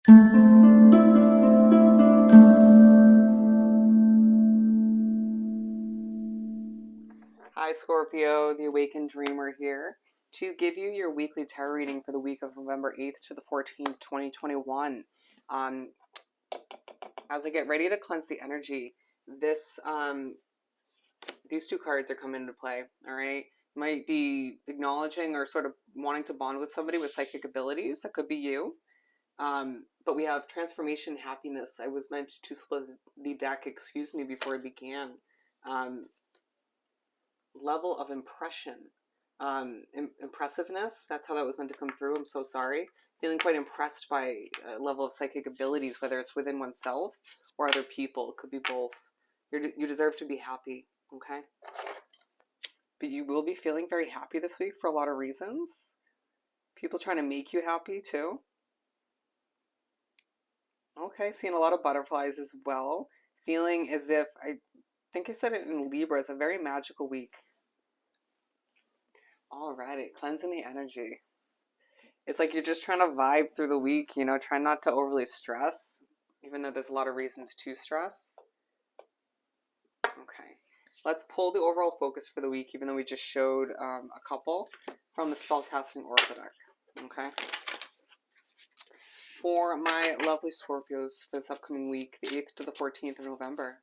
Hi Scorpio, the Awakened Dreamer here to give you your weekly tarot reading for the week of November 8th to the 14th, 2021. As I get ready to cleanse the energy, these two cards are coming into play, all right? You might be acknowledging or sort of wanting to bond with somebody with psychic abilities. That could be you. But we have transformation and happiness. I was meant to split the deck, excuse me, before I began. Level of impression, impressiveness. That's how that was meant to come through. I'm so sorry. Feeling quite impressed by a level of psychic abilities, whether it's within oneself or other people. It could be both. You deserve to be happy, okay? But you will be feeling very happy this week for a lot of reasons. People trying to make you happy too. Okay, seeing a lot of butterflies as well. Feeling as if, I think I said it in Libra, it's a very magical week. Alrighty, cleansing the energy. It's like you're just trying to vibe through the week, you know, try not to overly stress, even though there's a lot of reasons to stress. Okay, let's pull the overall focus for the week, even though we just showed a couple from the Spellcasting Oracle deck. Okay. For my lovely Scorpios for this upcoming week, the 8th to the 14th of November.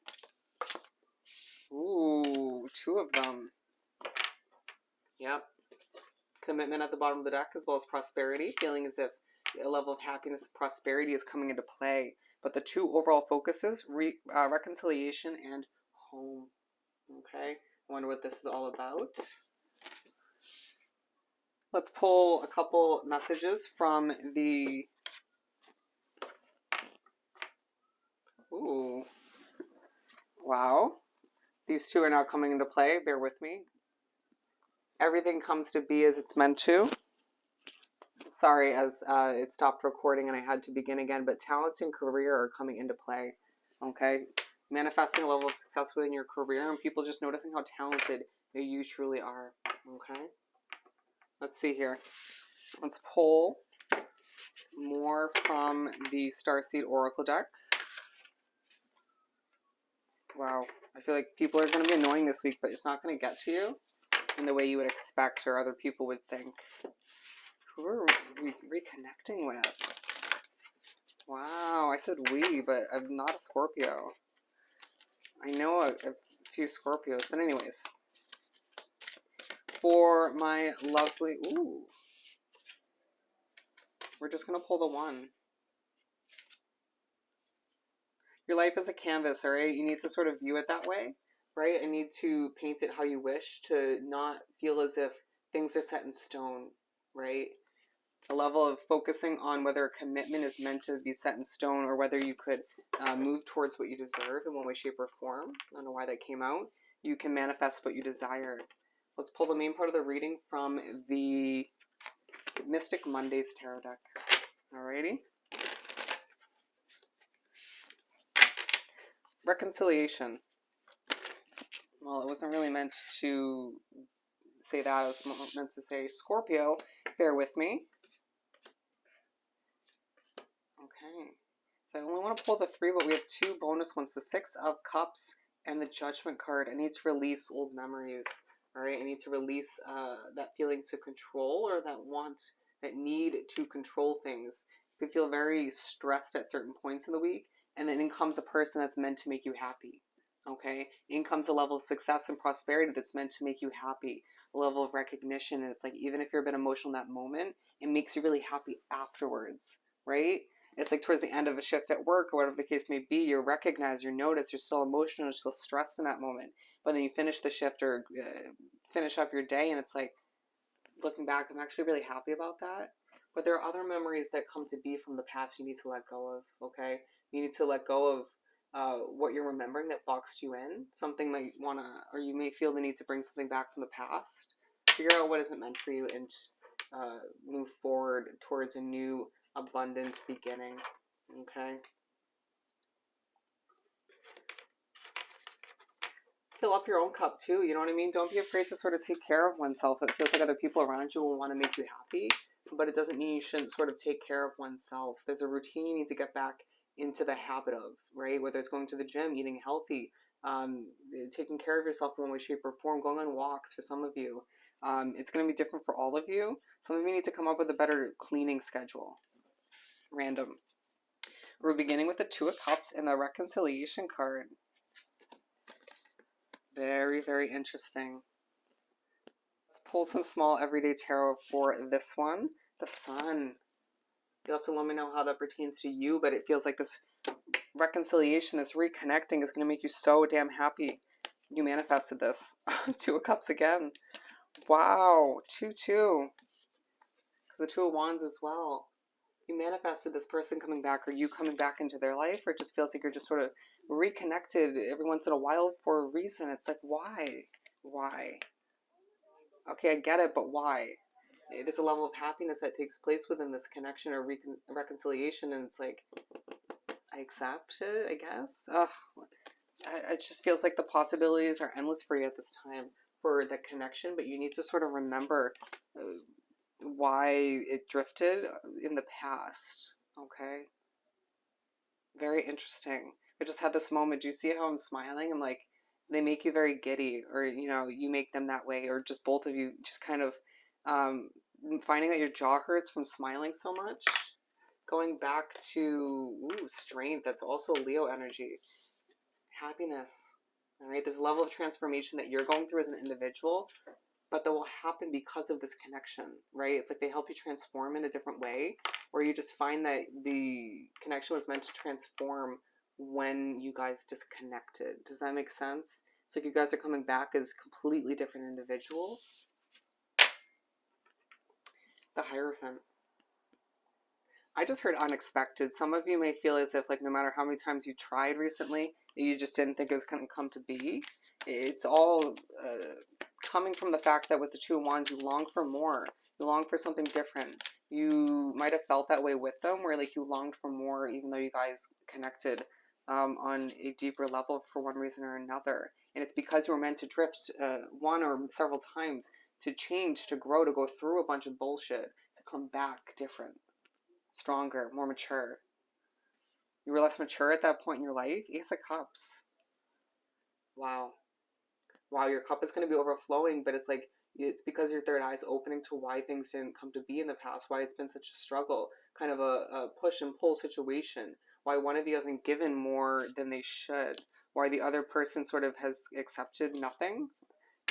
Ooh, two of them. Yep. Commitment at the bottom of the deck, as well as prosperity. Feeling as if a level of happiness, prosperity is coming into play. But the two overall focuses, reconciliation and home. Okay. I wonder what this is all about. Let's pull a couple messages from the... Ooh. Wow. These two are now coming into play. Bear with me. Everything comes to be as it's meant to. Sorry, as it stopped recording and I had to begin again, but talents and career are coming into play, okay? Manifesting a level of success within your career and people just noticing how talented you truly are, okay? Let's see here. Let's pull more from the Starseed Oracle deck. Wow, I feel like people are going to be annoying this week, but it's not going to get to you in the way you would expect or other people would think. Who are we reconnecting with? Wow, I said we, but I'm not a Scorpio. I know a few Scorpios, but anyways. For my lovely... Ooh. We're just going to pull the one. Your life is a canvas, alright? You need to sort of view it that way, right? I need to paint it how you wish, to not feel as if things are set in stone, right? A level of focusing on whether a commitment is meant to be set in stone or whether you could move towards what you deserve in one way, shape, or form. I don't know why that came out. You can manifest what you desire. Let's pull the main part of the reading from the Mystic Mondays Tarot deck. Alrighty. Reconciliation. Well, it wasn't really meant to say that. It was meant to say Scorpio. Bear with me. Okay. So I only want to pull the three, but we have two bonus ones. The Six of Cups and the Judgment card. I need to release old memories. Alright, I need to release that feeling to control or that need to control things. You can feel very stressed at certain points in the week. And then in comes a person that's meant to make you happy, okay? In comes a level of success and prosperity that's meant to make you happy, a level of recognition. And it's like, even if you're a bit emotional in that moment, it makes you really happy afterwards, right? It's like towards the end of a shift at work or whatever the case may be, you're recognized, you're noticed, you're still emotional, you're still stressed in that moment. But then you finish the shift or finish up your day and it's like, looking back, I'm actually really happy about that. But there are other memories that come to be from the past you need to let go of, okay? You need to let go of what you're remembering that boxed you in. Something that you want to, or you may feel the need to bring something back from the past. Figure out what isn't meant for you and move forward towards a new, abundant beginning, okay? Fill up your own cup too, you know what I mean? Don't be afraid to sort of take care of oneself. It feels like other people around you will want to make you happy. but it doesn't mean you shouldn't sort of take care of oneself. There's a routine you need to get back into the habit of, right? Whether it's going to the gym, eating healthy, taking care of yourself in one way, shape, or form, going on walks for some of you. It's going to be different for all of you. Some of you need to come up with a better cleaning schedule. Random. We're beginning with the Two of Cups and the Reconciliation card. Very, very interesting. Let's pull some small everyday tarot for this one. The Sun. You'll have to let me know how that pertains to you, but it feels like this reconciliation, this reconnecting is going to make you so damn happy. You manifested this. Two of Cups again. Wow. 2-2. Because the Two of Wands as well. You manifested this person coming back, or you coming back into their life, or it just feels like you're just sort of reconnected every once in a while for a reason. It's like, why? Why? Okay, I get it, but why? There's a level of happiness that takes place within this connection or reconciliation, and it's like, I accept it, I guess. It just feels like the possibilities are endless for you at this time for the connection, but you need to sort of remember why it drifted in the past. Okay, very interesting. I just had this moment. Do you see how I'm smiling? I'm like, they make you very giddy, or you make them that way, or just both of you just kind of finding that your jaw hurts from smiling so much. Going back to strength. That's also Leo energy. Happiness. All right, there's a level of transformation that you're going through as an individual, but that will happen because of this connection, right? It's like they help you transform in a different way, or you just find that the connection was meant to transform when you guys disconnected. Does that make sense? It's like you guys are coming back as completely different individuals. The Hierophant. I just heard unexpected. Some of you may feel as if, like, no matter how many times you tried recently, you just didn't think it was going to come to be. It's all coming from the fact that with the Two of Wands, you long for more. You long for something different. You might have felt that way with them, where like you longed for more, even though you guys connected on a deeper level for one reason or another. And it's because you were meant to drift one or several times, to change, to grow, to go through a bunch of bullshit, to come back different, stronger, more mature. You were less mature at that point in your life. Ace of Cups. Wow. Wow, your cup is going to be overflowing, but it's like, it's because your third eye is opening to why things didn't come to be in the past, why it's been such a struggle, kind of a push and pull situation, why one of you hasn't given more than they should, why the other person sort of has accepted nothing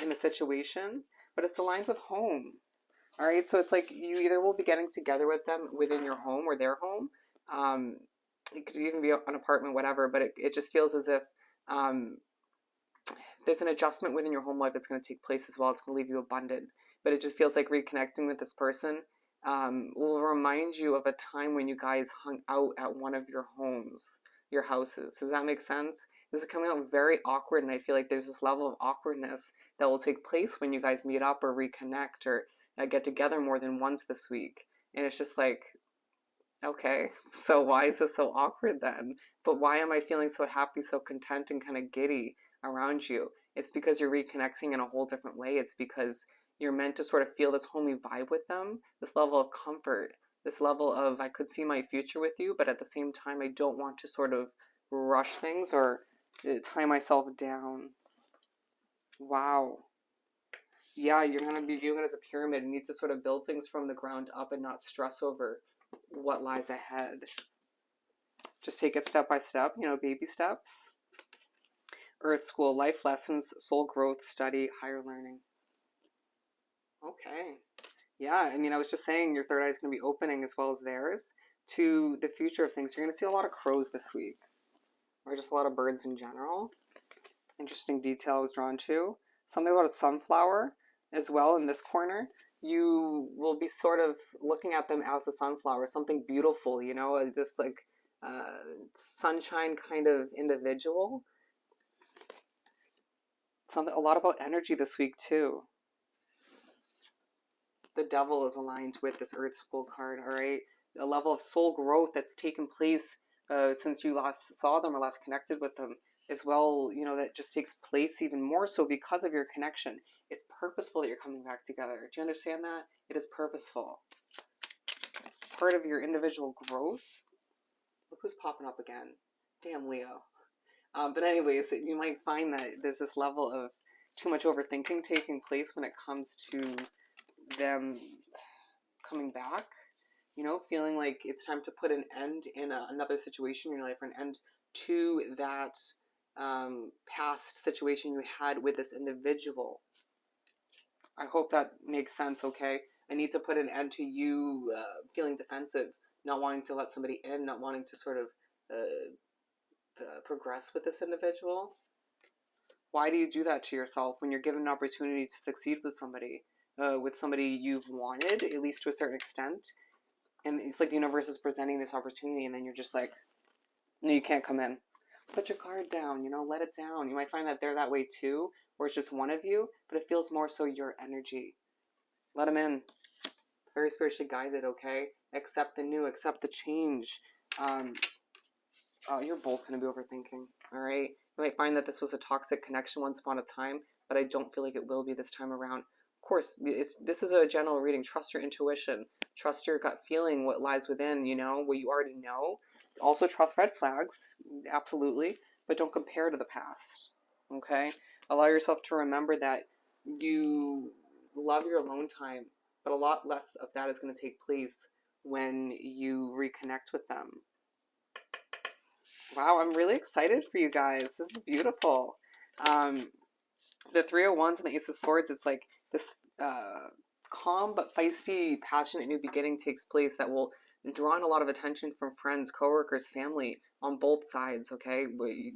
in the situation, but it's aligned with home. All right, so it's like you either will be getting together with them within your home or their home. It could even be an apartment, whatever, but it just feels as if there's an adjustment within your home life that's going to take place as well. It's going to leave you abundant, but it just feels like reconnecting with this person will remind you of a time when you guys hung out at one of your homes, your houses. Does that make sense? This is coming out very awkward, and I feel like there's this level of awkwardness that will take place when you guys meet up or reconnect or get together more than once this week. And it's just like, okay, so why is this so awkward then? But why am I feeling so happy, so content, and kind of giddy around you? It's because you're reconnecting in a whole different way. It's because you're meant to sort of feel this homey vibe with them, this level of comfort, this level of, I could see my future with you, but at the same time, I don't want to sort of rush things or tie myself down. Wow. Yeah, you're going to be viewing it as a pyramid. You need to sort of build things from the ground up and not stress over what lies ahead. Just take it step by step, baby steps. Earth School, life lessons, soul growth, study, higher learning. Okay. Yeah, I mean, I was just saying your third eye is going to be opening as well as theirs to the future of things. You're going to see a lot of crows this week, or just a lot of birds in general. Interesting detail I was drawn to. Something about a sunflower as well in this corner. You will be sort of looking at them as a sunflower, something beautiful, just like sunshine kind of individual. Something, a lot about energy this week too. The Devil is aligned with this Earth School card, all right? A level of soul growth that's taken place since you last saw them or last connected with them as well, that just takes place even more so because of your connection. It's purposeful that you're coming back together. Do you understand that? It is purposeful. part of your individual growth. Look who's popping up again. Damn, Leo. But anyways, you might find that there's this level of too much overthinking taking place when it comes to them coming back. You know, feeling like it's time to put an end in another situation in your life, or an end to that past situation you had with this individual. I hope that makes sense, okay? I need to put an end to you feeling defensive, not wanting to let somebody in, not wanting to sort of progress with this individual. Why do you do that to yourself when you're given an opportunity to succeed with somebody you've wanted, at least to a certain extent? And it's like the universe is presenting this opportunity, and then you're just like, no, you can't come in. Put your guard down, you know, let it down. You might find that they're that way too, or it's just one of you, but it feels more so your energy. Let them in. It's very spiritually guided, okay? Accept the new, accept the change. You're both going to be overthinking, all right? You might find that this was a toxic connection once upon a time, but I don't feel like it will be this time around. Of course, this is a general reading. Trust your intuition. Trust your gut feeling, what lies within, you know, what you already know. Also trust red flags, absolutely, but don't compare to the past, okay? Allow yourself to remember that you love your alone time, but a lot less of that is going to take place when you reconnect with them. Wow, I'm really excited for you guys. This is beautiful. The Three of Wands and the Ace of Swords, it's like this calm but feisty, passionate new beginning takes place that will draw in a lot of attention from friends, coworkers, family on both sides, okay,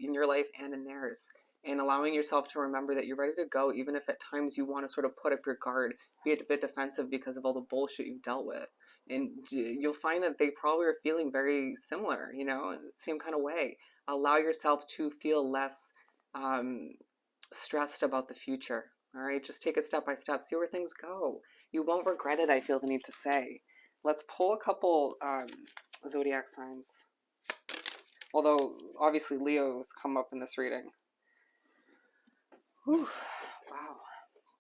in your life and in theirs. And allowing yourself to remember that you're ready to go, even if at times you want to sort of put up your guard, be a bit defensive because of all the bullshit you've dealt with. And you'll find that they probably are feeling very similar, you know, in the same kind of way. Allow yourself to feel less stressed about the future, all right? Just take it step by step. See where things go. You won't regret it, I feel the need to say. Let's pull a couple zodiac signs. Although, obviously, Leo's come up in this reading. Whew. Wow.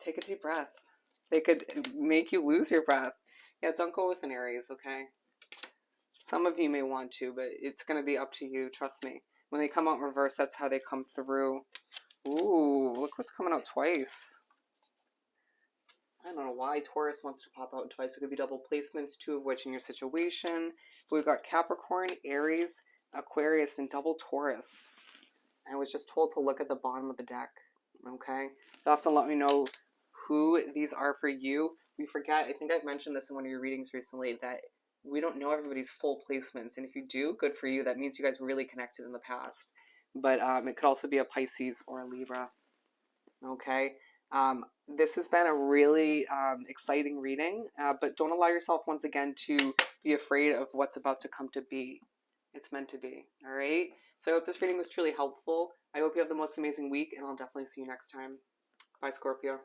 Take a deep breath. They could make you lose your breath. Yeah, don't go with an Aries, okay? Some of you may want to, but it's going to be up to you, trust me. When they come out in reverse, that's how they come through. Ooh, look what's coming out twice. I don't know why Taurus wants to pop out twice. It could be double placements, two of which in your situation. We've got Capricorn, Aries, Aquarius, and double Taurus. I was just told to look at the bottom of the deck, okay? You'll have to let me know who these are for you. We forget, I think I've mentioned this in one of your readings recently, that we don't know everybody's full placements. And if you do, good for you. That means you guys really connected in the past. But it could also be a Pisces or a Libra, okay? This has been a really exciting reading, but don't allow yourself once again to be afraid of what's about to come to be. It's meant to be, all right? So I hope this reading was truly helpful. I hope you have the most amazing week, and I'll definitely see you next time. Bye, Scorpio.